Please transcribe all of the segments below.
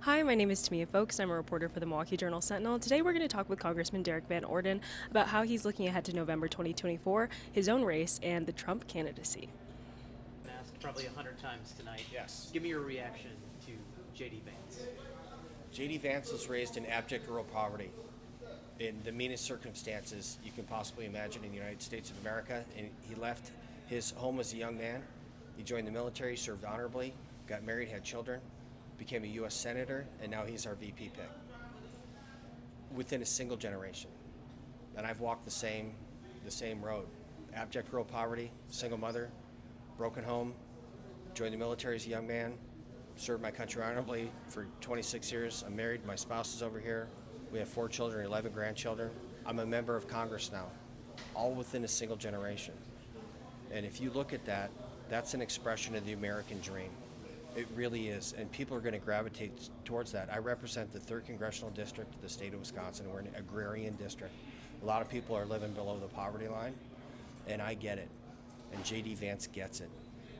Hi, my name is Tamia Folks. I'm a reporter for the Milwaukee Journal Sentinel. Today we're going to talk with Congressman Derrick Van Orden about how he's looking ahead to November 2024, his own race, and the Trump candidacy. Asked probably 100 times tonight. Yes. Give me your reaction to J.D. Vance. J.D. Vance was raised in abject rural poverty in the meanest circumstances you can possibly imagine in the United States of America. And he left his home as a young man. He joined the military, served honorably, got married, had children, became a U.S. Senator, and now he's our VP pick within a single generation. And I've walked the same road. Abject rural poverty, single mother, broken home, joined the military as a young man, served my country honorably for 26 years. I'm married. My spouse is over here. We have 4 children, 11 grandchildren. I'm a member of Congress now, all within a single generation. And if you look at that, that's an expression of the American dream. It really is. And people are going to gravitate towards that. I represent the 3rd Congressional District of the state of Wisconsin. We're an agrarian district. A lot of people are living below the poverty line, and I get it. And J.D. Vance gets it.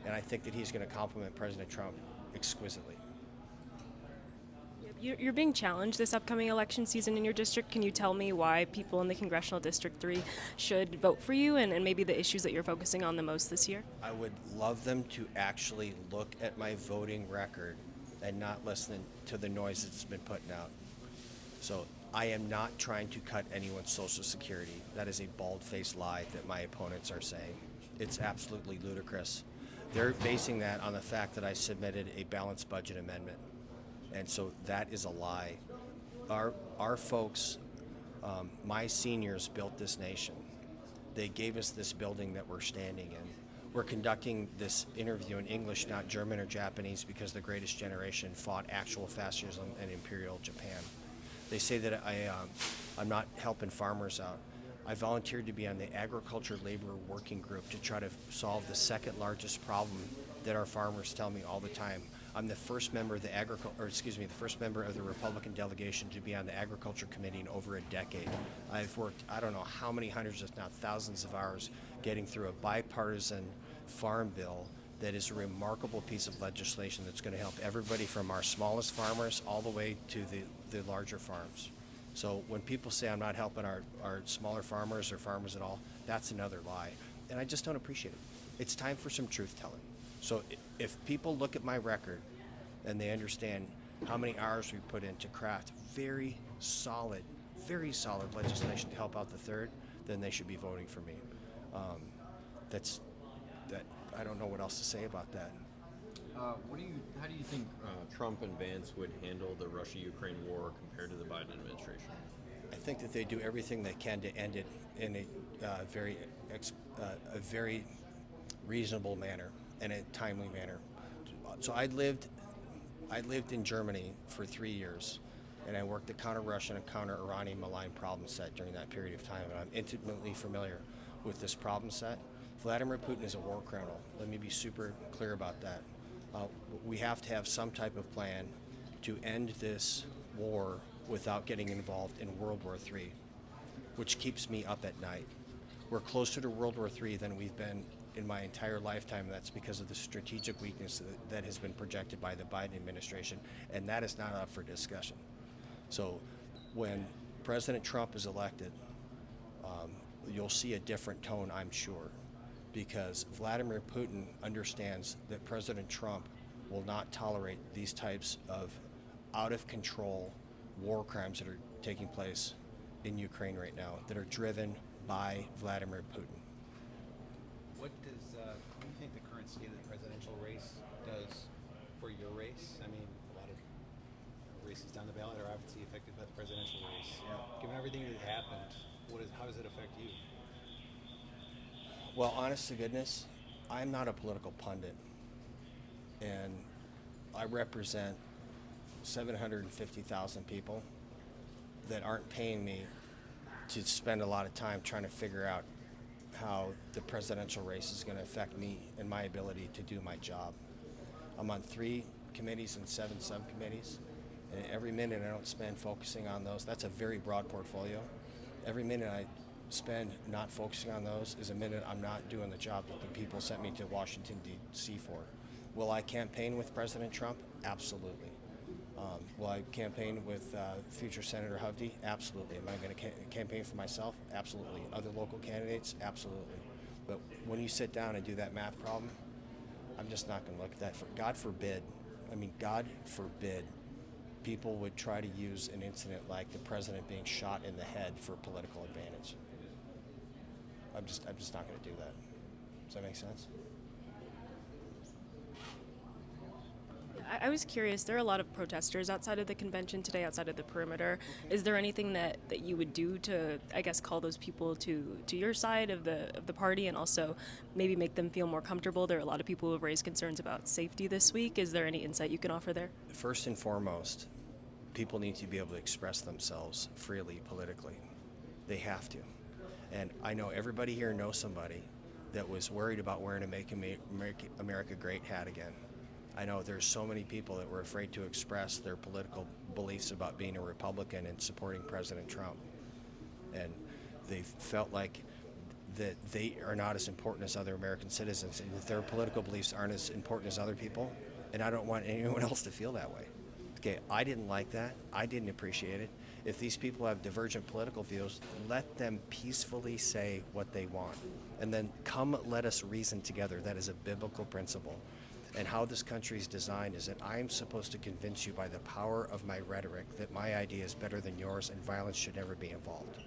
And I think that he's going to compliment President Trump exquisitely. You're being challenged this upcoming election season in your district. Can you tell me why people in the Congressional District 3 should vote for you and maybe the issues that you're focusing on the most this year? I would love them to actually look at my voting record and not listen to the noise that's been putting out. So I am not trying to cut anyone's Social Security. That is a bald-faced lie that my opponents are saying. It's absolutely ludicrous. They're basing that on the fact that I submitted a balanced budget amendment. And so that is a lie. Our folks, my seniors built this nation. They gave us this building that we're standing in. We're conducting this interview in English, not German or Japanese, because the greatest generation fought actual fascism and Imperial Japan. They say that I'm not helping farmers out. I volunteered to be on the Agriculture Labor Working Group to try to solve the second largest problem that our farmers tell me all the time. I'm the first member of the first member of the Republican delegation to be on the Agriculture Committee in over a decade. I've worked, I don't know how many hundreds, if not thousands of hours getting through a bipartisan farm bill that is a remarkable piece of legislation that's going to help everybody from our smallest farmers all the way to the larger farms. So when people say I'm not helping our smaller farmers or farmers at all, that's another lie. And I just don't appreciate it. It's time for some truth telling. So if people look at my record and they understand how many hours we put in to craft very solid legislation to help out the 3rd, then they should be voting for me. I don't know what else to say about that. How do you think Trump and Vance would handle the Russia-Ukraine war compared to the Biden administration? I think that they do everything they can to end it in a very reasonable manner and a timely manner. So I lived in Germany for 3 years, and I worked the counter-Russian and counter-Iranian malign problem set during that period of time, and I'm intimately familiar with this problem set. Vladimir Putin is a war criminal. Let me be super clear about that. We have to have some type of plan to end this war without getting involved in World War III, which keeps me up at night. We're closer to World War III than we've been in my entire lifetime. That's because of the strategic weakness that has been projected by the Biden administration, and that is not up for discussion. So when President Trump is elected, you'll see a different tone, I'm sure, because Vladimir Putin understands that President Trump will not tolerate these types of out-of-control war crimes that are taking place in Ukraine right now that are driven by Vladimir Putin. What do you think the current state of the presidential race does for your race? I mean, a lot of races down the ballot are obviously affected by the presidential race. Yeah. Given everything that happened, how does it affect you? Well, honest to goodness, I'm not a political pundit, and I represent 750,000 people that aren't paying me to spend a lot of time trying to figure out how the presidential race is going to affect me and my ability to do my job. I'm on 3 committees and 7 subcommittees, and every minute I don't spend focusing on those. That's a very broad portfolio. Every minute I spend not focusing on those is a minute I'm not doing the job that the people sent me to Washington, D.C. for. Will I campaign with President Trump? Absolutely. Will I campaign with future Senator Hovde? Absolutely. Am I going to campaign for myself? Absolutely. Other local candidates? Absolutely. But when you sit down and do that math problem, I'm just not going to look at that. God forbid, God forbid people would try to use an incident like the president being shot in the head for political advantage. I'm just not going to do that. Does that make sense? I was curious, there are a lot of protesters outside of the convention today, outside of the perimeter. Is there anything that you would do to, I guess, call those people to your side of the party and also maybe make them feel more comfortable? There are a lot of people who have raised concerns about safety this week. Is there any insight you can offer there? First and foremost, people need to be able to express themselves freely politically. They have to. And I know everybody here knows somebody that was worried about wearing a Make America Great hat again. I know there's so many people that were afraid to express their political beliefs about being a Republican and supporting President Trump. And they felt like that they are not as important as other American citizens and that their political beliefs aren't as important as other people. And I don't want anyone else to feel that way. Okay, I didn't like that. I didn't appreciate it. If these people have divergent political views, let them peacefully say what they want. And then come let us reason together. That is a biblical principle. And how this country is designed is that I'm supposed to convince you by the power of my rhetoric that my idea is better than yours and violence should never be involved.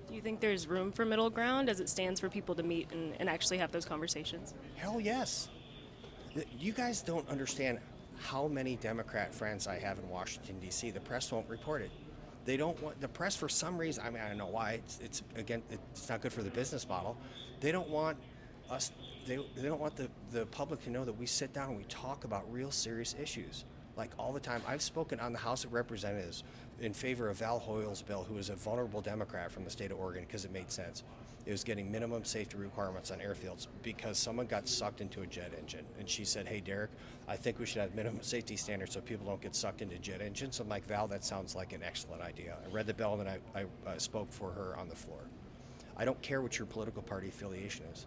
Do you think there's room for middle ground as it stands for people to meet and actually have those conversations? Hell yes. You guys don't understand how many Democrat friends I have in Washington, D.C. The press won't report it. They don't want the press for some reason. I don't know why. It's not good for the business model. They don't want us. They don't want the public to know that we sit down and we talk about real serious issues, like all the time. I've spoken on the House of Representatives in favor of Val Hoyle's bill, who is a vulnerable Democrat from the state of Oregon, because it made sense. It was getting minimum safety requirements on airfields because someone got sucked into a jet engine. And she said, hey, Derrick, I think we should have minimum safety standards so people don't get sucked into jet engines. So I'm like, Val, that sounds like an excellent idea. I read the bill and then I spoke for her on the floor. I don't care what your political party affiliation is.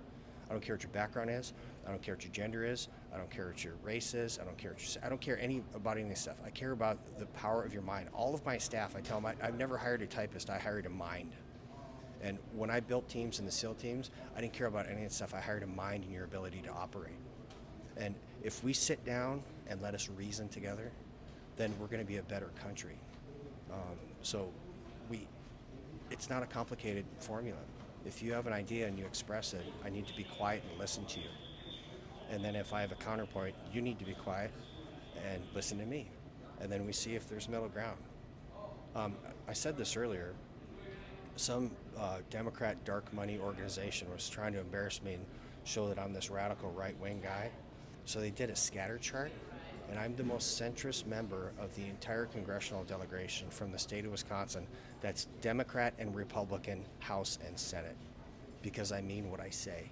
I don't care what your background is. I don't care what your gender is. I don't care what your race is. I don't care I don't care about any of this stuff. I care about the power of your mind. All of my staff, I tell them, I've never hired a typist. I hired a mind. And when I built teams in the SEAL teams, I didn't care about any of that stuff. I hired a mind and your ability to operate. And if we sit down and let us reason together, then we're going to be a better country. It's not a complicated formula. If you have an idea and you express it, I need to be quiet and listen to you. And then if I have a counterpoint, you need to be quiet and listen to me. And then we see if there's middle ground. I said this earlier. Some Democrat dark money organization was trying to embarrass me and show that I'm this radical right-wing guy. So they did a scatter chart, and I'm the most centrist member of the entire congressional delegation from the state of Wisconsin. That's Democrat and Republican, House and Senate, because I mean what I say.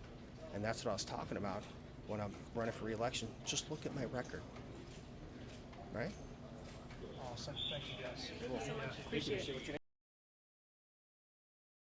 And that's what I was talking about when I'm running for re-election. Just look at my record, right? Awesome. Thank you, guys. Thank you so much. Appreciate it.